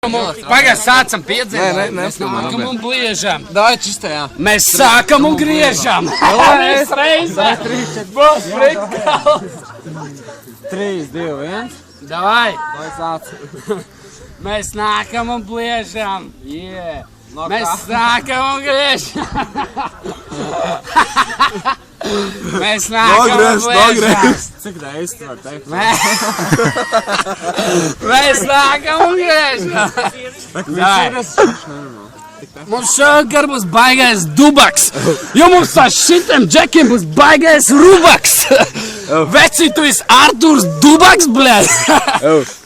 Pagaid, sācam piedzīvot. Nē, Mēs nākam un bliežam. Давай чистая. Mēs sākam un griežam. Mēs reizē. Būs priekals. 3, 2, 1. Davai. Vai sāc. Mēs nākam un bliežam. Yeah. Mēs nākam un griežam. Mēs nākam un bliežam. Cik reizes tu vari teikt? Mēs nākam un griežam. Mums šovakar būs baigais dubaks, jo mums ar šitiem džekiem būs baigais rubaks. Veci, tu esi Arturs Dubaks, blēd.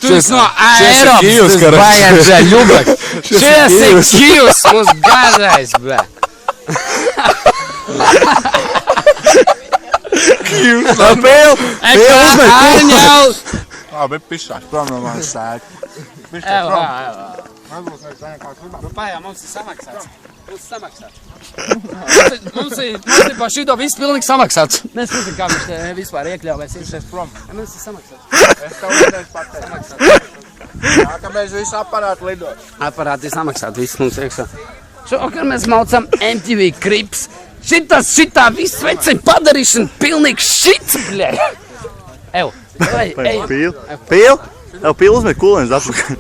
Tu esi no Eiropas, tu esi baigais dubaks. Šies ir Kijus, mums gādājs, blēd. Kijus, no pēl! Eka, Arņau. Labi, pišķāk, prom no manas sēk. Pišķāk, prom. Pājā, mums ir samaksāts. Mums ir par šito visu pilnīgi samaksāts. Neskatīt, kā viņš te vispār iekļauvēs. Pišķāk, prom. Mums ir samaksāts. Es tev vienreiz pateicu. Jā, ka mēs visu aparātu lidot. Aparāti ir samaksāti, viss mums iekšā. Šokar mēs maucam MTV Krips. Šitā viss vecai padarīšana pilnīgi šits, bļē. Ev, ej. Pīl? Ev, pīl uzmet kulēns atpakaļ.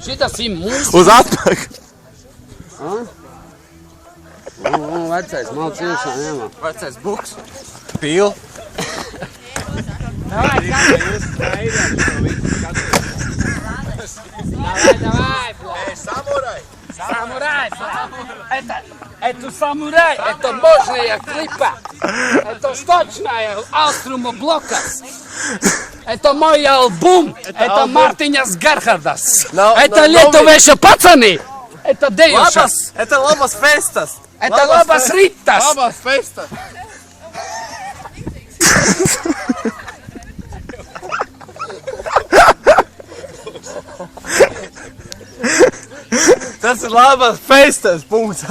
Šitas ir mūsu. Uz atpakaļ. Vecais malc iekšā, ņemā. Vecais buks. Pīl. Давай, Samurai! Самурай! Это самурай! Это мощная клипа! Это сточная Алстрuma блокас! Это мой альбом! Это Мартиņas Гархардас! Это летовiešu pacani! Это dejušas! Это labas festas. Это labas ritas! Labas festas. Tas ir labas festas. Punkts.